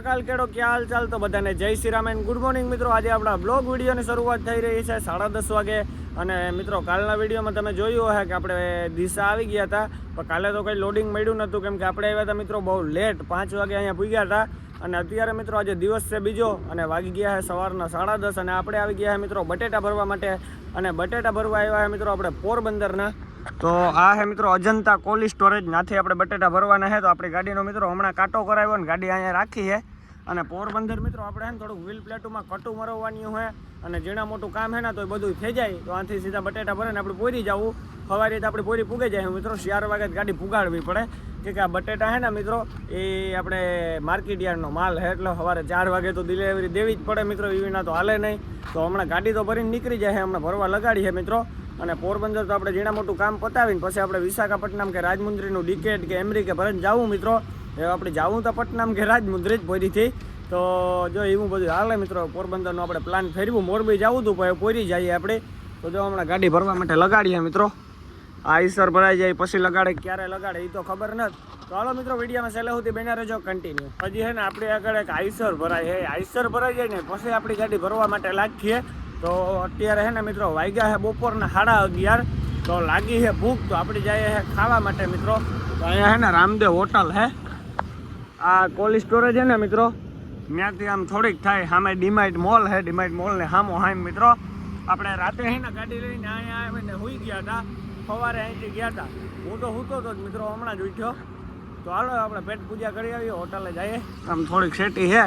કાલ કેડો ક્યાં હાલ ચાલ તો બધાને જય Shri Ram and good morning મિત્રો. આજે આપણા બ્લોગ વિડીયોની શરૂઆત થઈ રહી છે 10:30 વાગે. અને મિત્રો કાલના વિડીયોમાં તમે જોયું હશે કે આપણે દિશા આવી ગયા હતા, પણ કાલે તો કંઈ લોડિંગ મળ્યું નહોતું કેમ કે આપણે આવ્યા હતા મિત્રો બહુ લેટ 5 વાગે અહીંયા પૂગ્યા હતા. અને અત્યારે મિત્રો આજે દિવસ છે બીજો અને વાગી ગયા છે સવારના 10:30 અને આપણે આવી ગયા છે મિત્રો બટેટા ભરવા માટે. અને બટેટા ભરવા આવ્યા છે મિત્રો આપણે પોરબંદરના. તો આ હે મિત્રો અજંતા કોલ્ડ સ્ટોરેજ નાથી આપણે બટેટા ભરવાના છે. તો આપણી ગાડીનો મિત્રો હમણાં કાંટો કરાવ્યો ને ગાડી અહીંયા રાખી છે. અને પોરબંદર મિત્રો આપણે છે ને થોડુંક વ્હીલ પ્લેટોમાં કટું મરવવાની હોય અને જેના મોટું કામ છે ને તો એ બધું થઈ જાય. તો આથી સીધા બટેટા ભરે ને આપણે પોરી જવું. સવારે રીતે આપણે પોરી પૂગે જાય મિત્રો 4 વાગે ગાડી પુગાડવી પડે કે આ બટેટા છે ને મિત્રો એ આપણે માર્કેટ યાર્ડનો માલ છે એટલે સવારે 4 વાગે તો ડિલિવરી દેવી જ પડે મિત્રો, એ વિના તો હાલે નહીં. તો હમણાં ગાડી તો ભરીને નીકળી જાય છે, હમણાં ભરવા લગાડી છે મિત્રો. અને પોરબંદર તો આપણે ઝીણા મોટું કામ પતાવીને પછી આપણે વિશાખાપટ્ટનમ કે રાજમુંદ્રીનું ડિકેટ કે અમેરિકે ભરીને જવું મિત્રો. એ આપણે જવું તો પટનામ કે રાજમુંદ્રી જ પોરીથી. તો જો એવું બધું હાલે મિત્રો. પોરબંદરનો આપણે પ્લાન ફેરવું, મોરબી જવું હતું પણ પોરી જઈએ આપણે. તો જો હમણાં ગાડી ભરવા માટે લગાડીએ મિત્રો. આ ઈસર ભરાઈ જાય પછી લગાડે, ક્યારે લગાડે એ તો ખબર નથી. તો હાલો મિત્રો વિડીયોમાં સહેલા સુધી બન્યા રહેજો કન્ટિન્યુ. હજી છે ને આપણે આગળ એક આઈસર ભરાય છે, આઈસર ભરાઈ જાય ને પછી આપણી ગાડી ભરવા માટે લાગીએ. તો અત્યારે છે ને મિત્રો વાગ્યા છે બપોરના 11:30. તો લાગી છે ભૂખ, તો આપણે જઈએ છે ખાવા માટે મિત્રો. તો અહીંયા છે ને રામદેવ હોટલ છે, આ કોલ્ડ સ્ટોરેજ છે ને મિત્રો ત્યાંથી આમ થોડીક થાય. સામે ડીમાર્ટ મોલ છે, ડીમાર્ટ મોલને સામો હામ મિત્રો. આપણે રાતે છે ને ગાડી લઈને અહીંયા આવીને સૂઈ ગયા હતા, સવારે અહીંથી ગયા હતા. હું તો સૂતો હતો જ મિત્રો, હમણાં જ ઉઠ્યો. તો હાલો આપણે પેટ પૂજા કરી આવીએ, હોટલે જઈએ. આમ થોડીક સેટી છે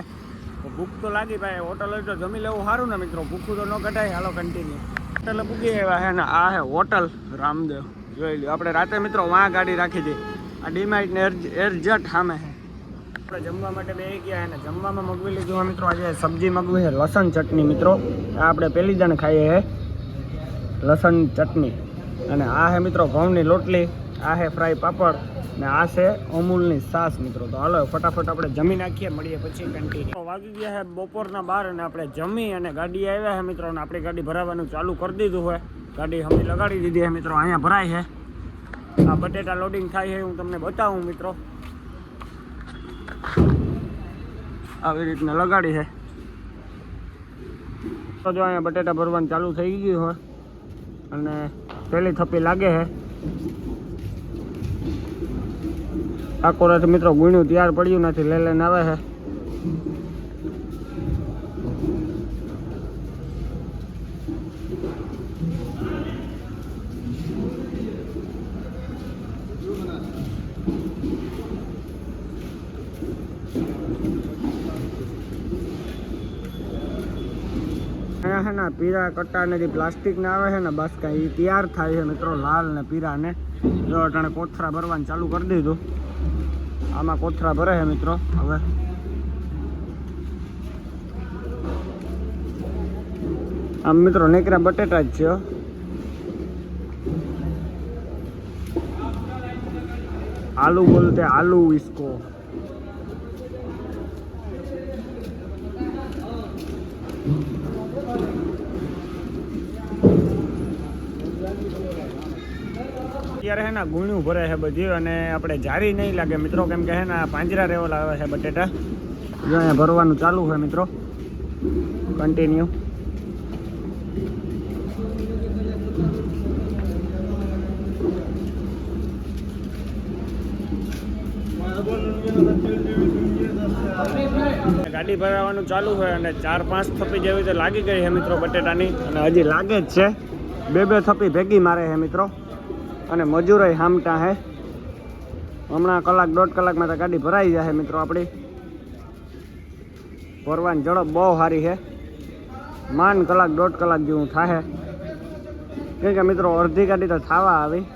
તો ભૂખ તો લાગી ભાઈ. હોટલ તો જમી લેવું સારું ને મિત્રો, ભૂખું તો ન કઢાય. હાલો કન્ટિન્યુ. હોટલે પૂગી આવ્યા છે ને આ છે હોટલ રામદેવ, જોઈ લો. આપણે રાતે મિત્રો વાં ગાડી રાખી હતી. આ ડીમાર્ટ ને એરજટ સામે છે. આપણે જમવા માટે બે ગયા અને જમવામાં મગવી લીધું મિત્રો. આજે સબ્જી મગવી છે લસણ ચટણી મિત્રો. આ આપણે પહેલી દાણ ખાઈએ છે લસણ ચટણી. અને આ છે મિત્રો ઘઉંની લોટલી, આ છે ફ્રાય પાપડ ને આ છે અમૂલની છાશ મિત્રો. તો હાલો ફટાફટ આપણે જમી નાખીએ, મળીએ પછી કન્ટિન્યુ. વાગી ગયા છે બપોરના 12 અને આપણે જમી અને ગાડી આવ્યા છે મિત્રો. અને આપણી ગાડી ભરાવાનું ચાલુ કરી દીધું હોય, ગાડી હમી લગાડી દીધી છે મિત્રો. અહીંયા ભરાય છે, આ બટેટા લોડિંગ થાય છે હું તમને બતાવું મિત્રો. આવી રીતના લગાડી છે. તો જો અહીંયા બટેટા ભરવાનું ચાલુ થઈ ગયું હોય અને પહેલી થપ્પી લાગે છે. આખો રાત મિત્રો ગુણ્યું તૈયાર પડ્યું નથી, લઈને આવે છે. અહીંયા છે ને પીરા કટ્ટા ને જે પ્લાસ્ટિક ને આવે છે ને બસ કાંઈ એ તૈયાર થાય છે મિત્રો, લાલ ને પીરા ને. જો અટાણે કોથરા ભરવાનું ચાલુ કરી દીધું. આમાં કોથરા ભરે છે મિત્રો. હવે આમ મિત્રો નીકળ્યા બટેટા જ છે. આલू બોલતે આलू इसको. અત્યારે છે ને ગુણ્યું ભરે છે બધી અને આપણે જારી નહીં લાગે મિત્રો કેમ કે છે ને પાંજરા રેવલ આવે છે બટેટા. જો અહીંયા ભરવાનું ચાલુ છે મિત્રો, કન્ટિન્યુ. ગાડી ભરાવાનું ચાલુ છે અને 4-5 થપ્પી જેવી તો લાગી ગઈ છે મિત્રો બટેટાની. અને હજી લાગે જ છે, 2 થપ્પી ભેગી મારે છે મિત્રો. અને મજૂરોય હામટા હે. હમણાં 1-1.5 કલાકમાં તો ગાડી ભરાઈ જાય મિત્રો આપણી. ભરવાની ઝડપ બહુ સારી છે, માંડ 1-1.5 કલાક જેવું થાય. કેમ કે મિત્રો અડધી ગાડી તો થવા આવી.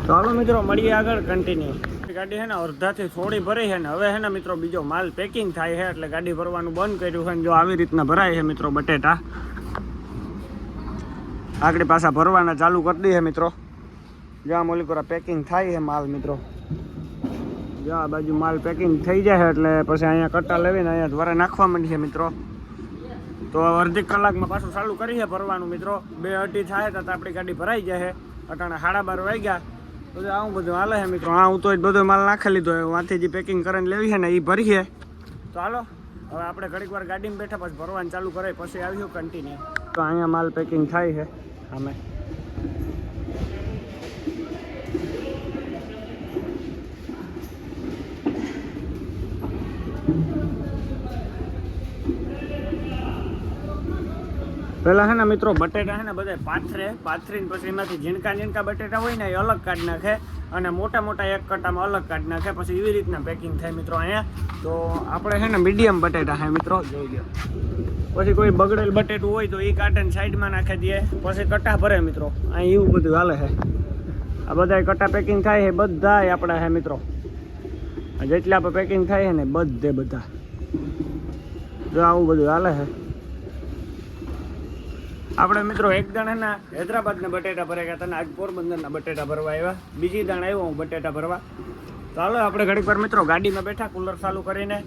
તો હાલો મિત્રો મળીએ આગળ કન્ટિન્યુ. ગાડી છે ને અડધાથી થોડી ભરી છે ને હવે છે ને મિત્રો બીજો માલ પેકિંગ થાય છે એટલે ગાડી ભરવાનું બંધ કર્યું છે. જો આવી રીતના ભરાય છે મિત્રો બટેટા. આગળ પાછા ભરવાના ચાલુ કરી દઈએ મિત્રો. જ્યાં મોલીકોરા પેકિંગ થાય છે માલ મિત્રો, જો આ બાજુ માલ પેકિંગ થઈ જાય એટલે પછી અહીંયા કટ્ટા લેવીને અહીંયા દ્વારા નાખવા માંડીએ મિત્રો. તો અડધી કલાકમાં પાછું ચાલુ કરીએ ભરવાનું મિત્રો. 2-2:30 થાય તો આપણી ગાડી ભરાઈ જાય. અટાણે 12:30 વાગ્યા તો આવું બધું હાલે છે મિત્રો. હા હું તો બધો માલ નાખી લીધો હોય, વાંથી જે પેકિંગ કરીને લેવી છે ને એ ભરીએ. તો હાલો હવે આપણે ઘડીક વાર ગાડીમાં બેઠા પછી ભરવાનું ચાલુ કરે પછી આવ્યું કન્ટિન્યુ. તો અહીંયા માલ પેકિંગ થાય છે અમે. પેલા છે ને મિત્રો બટેટા છે ને બધા પાથરીને પછી એમાંથી ઝીણકા બટેટા હોય ને એ અલગ કાઢી નાખે અને મોટા મોટા એક કટામાં અલગ કાઢી નાખે, પછી એવી રીતના પેકિંગ થાય મિત્રો અહીંયા. તો આપણે છે ને મીડિયમ બટેટા છે મિત્રો, જોઈ લો. પછી કોઈ બગડેલ બટેટું હોય તો એ કાઢીને સાઈડમાં નાખી દઈએ, પછી કટા ભરે મિત્રો. અહીં એવું બધું હાલે છે. આ બધા કટા પેકિંગ થાય છે બધા આપણા છે મિત્રો, જેટલા આપણે પેકિંગ થાય છે ને બધા જો આવું બધું હાલે છે. આપણે મિત્રો એક દાણ એના હૈદરાબાદના બટેટા ભરે ગયા હતા, આજ પોરબંદરના બટેટા ભરવા આવ્યા. બીજી દાણ આવ્યો હું બટેટા ભરવા. તો હાલો આપણે ઘડીક વાર મિત્રો ગાડીમાં બેઠા કુલર ચાલુ કરીને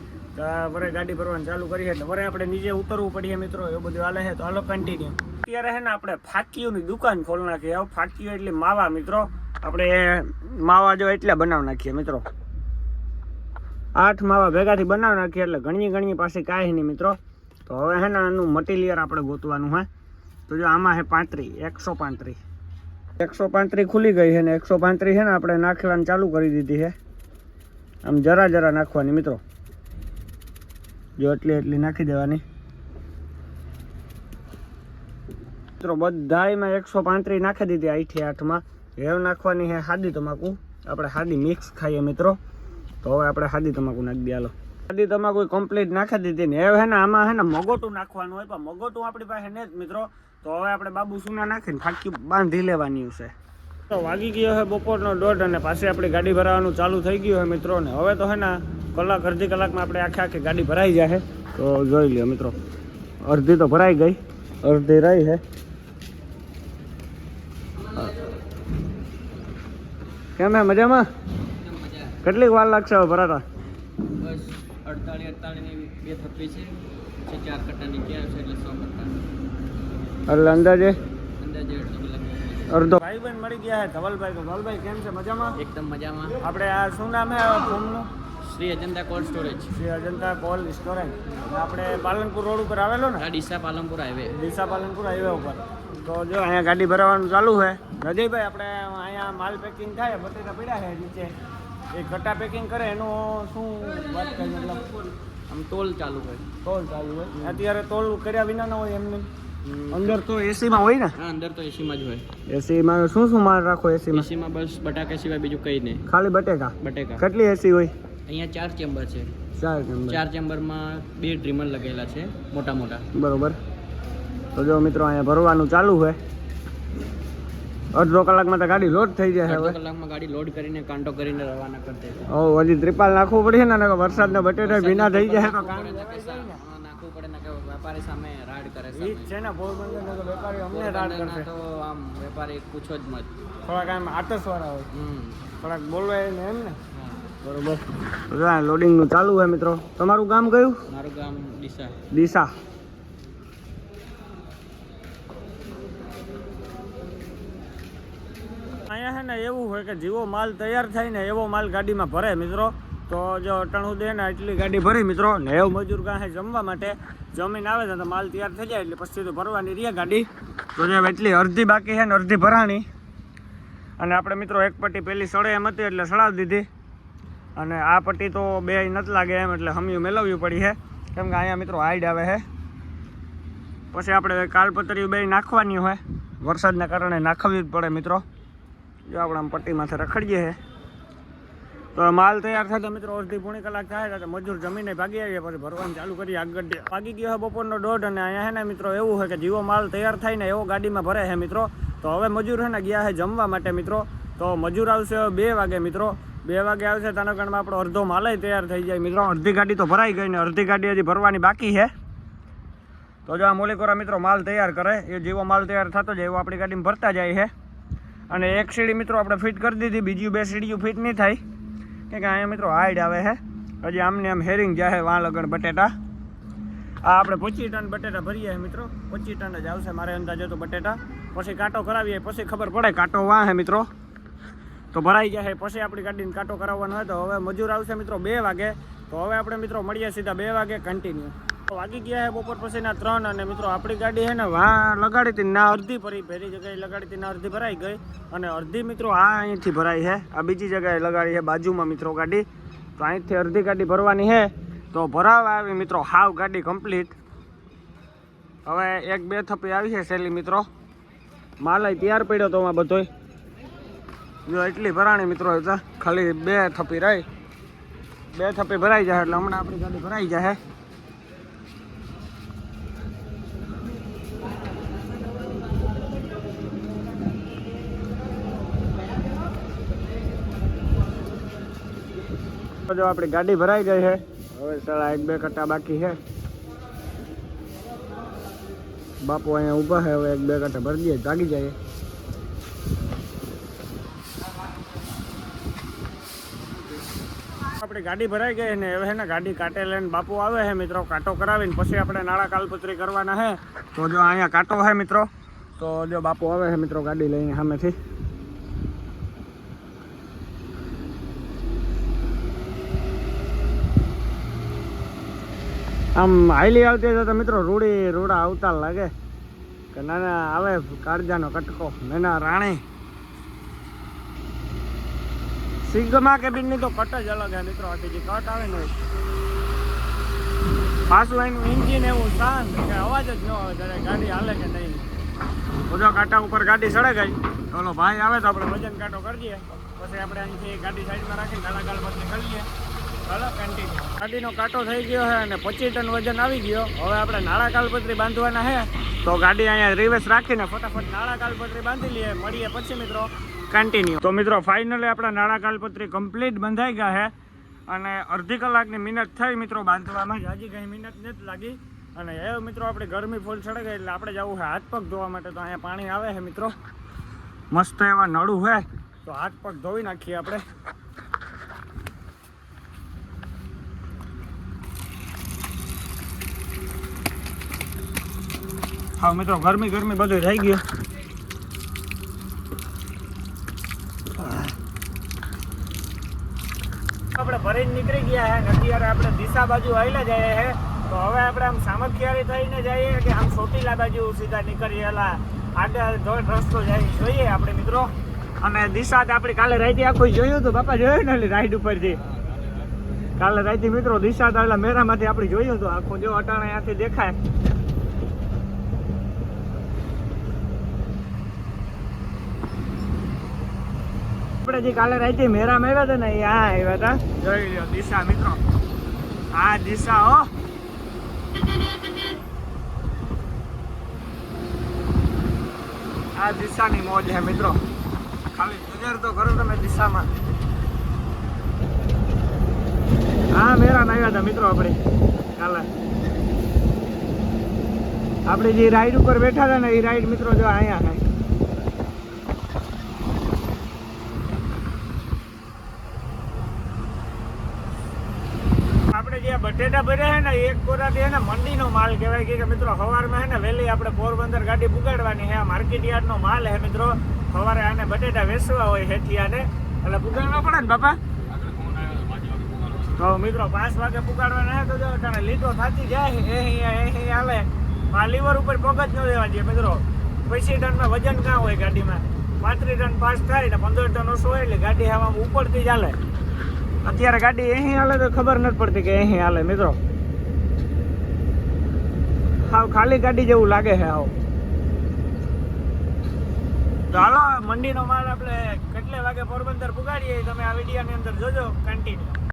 વરે ગાડી ભરવાનું ચાલુ કરીએ એટલે વરે આપણે નીચે ઉતરવું પડીએ મિત્રો, એવું બધું હાલે છે. તો હાલો કન્ટિન્યુ. અત્યારે છે ને આપણે ફાકીઓની દુકાન ખોલી નાખીએ. આવું ફાકીઓ એટલે માવા મિત્રો, આપણે માવા જો એટલા બનાવી નાખીએ મિત્રો. 8 માવા ભેગાથી બનાવી નાખીએ એટલે ઘણી પાસે કાંઈ નહીં મિત્રો. તો હવે છે ને આનું મટીરિયલ આપણે ગોતવાનું હે. તો જો આમાં છે 135 ખુલી ગઈ છે ને 135 છે ને આપણે નાખવાનું ચાલુ કરી દીધી છે. આમ જરા નાખવાની મિત્રો, જો એટલી નાખી દેવાની મિત્રો. બધામાં 135 નાખી દીધી. 8 હેવ નાખવાની છે સાદી તમાકુ. આપણે સાદી મિક્સ ખાઈએ મિત્રો. તો હવે આપણે સાદી તમાકુ નાખી દઈએ. હાલો સાદી તમાકુ કમ્પ્લીટ નાખી દીધી ને હવે છે ને આમાં છે ને મગોટું નાખવાનું હોય, પણ મગોટું આપણી પાસે ને જ મિત્રો. તો હવે આપણે બાબુ સુના નાખીને ફાકી બાંધી લેવાની છે. તો વાગી ગયો છે બપોરનો 1:30 અને પાછી આપણી ગાડી ભરાવાનું ચાલુ થઈ ગયું છે મિત્રો. ને હવે તો છે ને અડધી કલાકમાં આપણે આખી ગાડી ભરાઈ જાય. તો જોઈ લ્યો મિત્રો, અડધી તો ભરાઈ ગઈ, અડધી રહી છે. કેમ હે મજામાં? કેટલીક વાર લાગશે હવે ભરાતા? બસ 48 ની 2 થપ્પી છે, 4 કટ્ટાની ક્યાં છે એટલે 100 કટ્ટા. એટલે અંદાજે અડધો ભાઈબંધ મળી ગયા છે ધવલભાઈ. તો ધવલભાઈ કેમ છે? મજામાં? એકદમ મજામાં. આપણે આ શું નામ છે ફોનનું? Shri Ajanta cold storage. Shri Ajanta cold storage. આપણે પાલનપુર રોડ ઉપર આવેલો ને? ડીસા પાલનપુર હાઈવે. ડીસા પાલનપુર હાઈવે ઉપર. તો જો અહીંયા ગાડી ભરાવાનું ચાલુ છે. રજયભાઈ આપણે અહીંયા માલ પેકિંગ થાય, બટેટા પડ્યા છે નીચે, એ કટ્ટા પેકિંગ કરે એનું શું વાત કરી? મતલબ આમ તોલ ચાલુ હોય. તોલ ચાલુ હોય. અત્યારે તોલ કર્યા વિના ન હોય એમને અંદર તો એસીમાં હોય ને? હા અંદર તો એસીમાં જ હોય. એસીમાં શું માલ રાખો? એસીમાં બસ બટાકા સિવાય બીજું કંઈ નહીં, ખાલી બટેકા. કેટલી એસી હોય? અહીંયા 4 ચેમ્બર છે. 4 ચેમ્બરમાં 2 ડ્રીમર લગેલા છે મોટા. બરોબર. તો જો મિત્રો અહીંયા ભરવાનું ચાલુ છે. અડધો કલાકમાં તો ગાડી લોડ થઈ જાય. અડધો કલાકમાં ગાડી લોડ કરીને કાંટો કરીને રવાના કરી દે. હજી ત્રિપાલ નાખવું પડે ને, વરસાદના બટેટા ભીના થઈ જાય તો નાખવું પડે ને કે વેપારી સામે રાડ કરે છે. ઈ છે ને પોરબંદર તો વેપારી અમને રાડ કરશે. તો આમ વેપારી પૂછો જ મત. થોડાક આમ આતસવાળા હોય, થોડાક બોલવાય ને એમ ને. બરોબર. લોડિંગનું ચાલુ છે મિત્રો. તમારું ગામ કયું? મારું ગામ ડીસા. ડીસા. અહીંયા છે ને એવું હોય કે જેવો માલ તૈયાર થાય ને એવો માલ ગાડીમાં ભરે મિત્રો. તો જો અટાણ સુધી ને એટલી ગાડી ભરી મિત્રો. ને એવું મજૂર કાંઈ જમવા માટે જમીન આવે છે તો માલ તૈયાર થઈ જાય એટલે પછી તો ભરવાની રહી ગાડી. તો જે એટલી અડધી બાકી છે ને અડધી ભરાણી. અને આપણે મિત્રો એક પટ્ટી પેલી સળે એમ હતી એટલે સળાવી દીધી, અને આ પટ્ટી તો બે નથી લાગે એમ એટલે હમિયું મેળવવી પડી છે, કેમ કે અહીંયા મિત્રો હાઈડ આવે છે. પછી આપણે કાલપતરીઓ બે નાખવાની હોય, વરસાદના કારણે નાખવી જ પડે મિત્રો. જો આપણે આમ પટ્ટીમાંથી રખડીએ છે. તો માલ તૈયાર થતા મિત્રો અડધી પોણી કલાક થાય તો મજૂર જમીને ભાગી આવીએ, પછી ભરવાનું ચાલુ કરીએ. આગળ ભાગી ગયો છે બપોરનો 1:30 અને અહીંયા છે ને મિત્રો એવું છે કે જેવો માલ તૈયાર થાય ને એવો ગાડીમાં ભરે છે મિત્રો. તો હવે મજૂર છે ને ગયા છે જમવા માટે મિત્રો. તો મજૂર આવશે 2 વાગે મિત્રો. 2 વાગે આવશે તેના કારણે આપણો અડધો માલ તૈયાર થઈ જાય મિત્રો. અડધી ગાડી તો ભરાઈ ગઈ ને અડધી ગાડી હજી ભરવાની બાકી છે. તો જો આ મોલીકોરા મિત્રો માલ તૈયાર કરે, એ જેવો માલ તૈયાર થતો જાય એવો આપણી ગાડીમાં ભરતા જાય છે. અને એક સીડી મિત્રો આપણે ફિટ કરી દીધી, બીજી 2 સીડીઓ ફિટ નહીં થાય કેમ કે અહીંયા મિત્રો હાઈડ આવે છે. હજી આમને આમ હેરિંગ જાય વાં લગણ બટેટા. આ આપણે 25 ટન બટેટા ભરીએ છીએ મિત્રો, 25 ટન જ આવશે મારે અંદાજે તો બટેટા. પછી કાંટો કરાવીએ પછી ખબર પડે કાંટો વાં છે મિત્રો તો ભરાઈ જાય. પછી આપણી ગાડીને કાંટો કરાવવાનો હોય તો હવે મજૂર આવશે મિત્રો 2 વાગે. તો હવે આપણે મિત્રો મળીએ સીધા 2 વાગે કન્ટિન્યુ. વાગી ગયા છે બપોર પછીના 3 અને મિત્રો આપણી ગાડી છે ને વાં લગાડી હતી ના અડધી ભરી જગ્યાએ લગાડી હતી ના અડધી ભરાઈ ગઈ અને અડધી મિત્રો આ અહીંથી ભરાઈ છે. આ બીજી જગ્યાએ લગાડી છે બાજુમાં મિત્રો ગાડી, તો અહીંથી અડધી ગાડી ભરવાની છે. તો ભરાવા આવી મિત્રો હાવ ગાડી કમ્પ્લીટ. હવે 1-2 થપ્પી આવી છે સહેલી મિત્રો, માલ તૈયાર પડ્યો તો આમાં બધોય જો એટલી ભરાણી મિત્રો હતા, ખાલી 2 થપ્પી રહી. 2 થપ્પી ભરાઈ જાય એટલે હમણાં આપણી ગાડી ભરાઈ જાય. જો આપણી ગાડી ભરાઈ ગઈ છે. હવે સાડા 1-2 કટ્ટા બાકી છે. બાપુ અહીંયા ઊભા છે, હવે 1-2 કટ્ટા ભરી દઈએ જાગી જાય. આપણી ગાડી ભરાઈ ગઈ ને હવે ને ગાડી કાંટે લઈને બાપુ આવે છે મિત્રો, કાંટો કરાવીને પછી આપણે નાળા કાલપત્રી કરવાના છે. તો જો અહીંયા કાંટો છે મિત્રો, તો જો બાપુ આવે છે મિત્રો ગાડી લઈને સામેથી. આમ હાઈલી આવતી તો મિત્રો રૂડા આવતા લાગે કે નાના આવે કાળજાનો કટકો નાના રાણી. સિગ્મા કેબિનની તો કટ જ અલગ છે મિત્રો, આખી જે કટ આવે ને પાછું એનું ઇન્જિન એવું શાંત કે અવાજ જ ન આવે ત્યારે ગાડી હાલે કે નહીં. બધા કાંટા ઉપર ગાડી સડે ગઈ. ઓલો ભાઈ આવે તો આપણે વજન કાંટો કરી દઈએ, પછી આપણે અહીંથી ગાડી સાઈડમાં રાખીને નાના ગાળ પછી કરી લઈએ. ચાલો કન્ટિન્યુ. ગાડીનો કાંટો થઈ ગયો છે અને 25 ટન વજન આવી ગયો. હવે આપણે નાળા કાલપત્રી બાંધવાના છે, તો ગાડી અહીંયા રિવર્સ રાખીને ફટાફટ નાળા કાલપત્રી બાંધી લઈએ. મળીએ પછી મિત્રો કન્ટિન્યુ. તો મિત્રો ફાઇનલી આપણા નાળા કાલપત્રી કમ્પ્લીટ બંધાઈ ગયા છે અને અડધી કલાકની મિનિટ થઈ મિત્રો બાંધવામાં, હજી કંઈ મિનિટ નથી લાગી. અને એ મિત્રો આપણે ગરમી ફૂલ ચડે ગઈ એટલે આપણે જવું છે હાથ પગ ધોવા માટે. તો અહીંયા પાણી આવે છે મિત્રો, મસ્ત એવા નળું છે, તો હાથ પગ ધોઈ નાખીએ આપણે. હા મિત્રો ગરમી બધું થઈ ગયું. આપણે ભરીને નીકળી ગયા છે. અત્યારે આપણે દિશા બાજુ આવેલા જઈએ છે. તો હવે આપણે આમ સામખિયાળી થઈને જઈએ કે આમ ચોટીલા બાજુ સીધા નીકળીએ, આગળ રસ્તો જાય જોઈએ આપણે મિત્રો. અને દિશા આપણી કાલે રાઈતે આખું જોયું હતું બાપા, જોયું ને રાઈડ ઉપરથી કાલે રાઈતે મિત્રો દિશા એટલે મેરામાંથી આપણે જોયું હતું આખું. જો અટાણે ત્યાંથી દેખાય. આપણે જે કાલે રાતે મેરામાં આવ્યા હતા ને એ આ આવ્યા હતા. જોઈ લો દિશા મિત્રો, આ દિશા હો. આ દિશાની મોજ છે મિત્રો, ખાલી નજર તો કરો તમે દિશામાં. હા મેરામાં આવ્યા હતા મિત્રો આપણે કાલે. આપણે જે રાઈડ ઉપર બેઠા હતા ને એ રાઈડ મિત્રો જો અહીંયા છે. આપણે જે બટેટા ભર્યા છે ને એક કોરાથી ને મંડીનો માલ કહેવાય કે મિત્રો. સવારમાં છે ને વહેલી આપણે પોરબંદર ગાડી પુગાડવાની છે. માર્કેટ યાર્ડનો માલ છે મિત્રો. સવારે આને બટેટા વેચવા હોય હેઠિયાને એટલે પુગાડવા પડે ને બાપા. તો મિત્રો 5 વાગે પુગાડવાના છે. તો જો તને લીટો થતી જાય એ હાલે. આ લીવર ઉપર પગ જ ન દેવા જોઈએ મિત્રો. 25 ટનમાં વજન કાં હોય ગાડીમાં, 35 ટન પાસ થાય ને 15 ટન ઓછો હોય એટલે ગાડી હવામાં ઉપરથી જ હાલે. અત્યારે ગાડી અહીં હાલે તો ખબર નથી પડતી કે અહીં હાલે મિત્રો. હાવ ખાલી ગાડી જેવું લાગે છે હાવ. તો હાલો મંડીનો માલ આપણે કેટલે વાગે પોરબંદર પુગાડીએ તમે આ વિડીયોની અંદર જોજો કન્ટિન્યુ.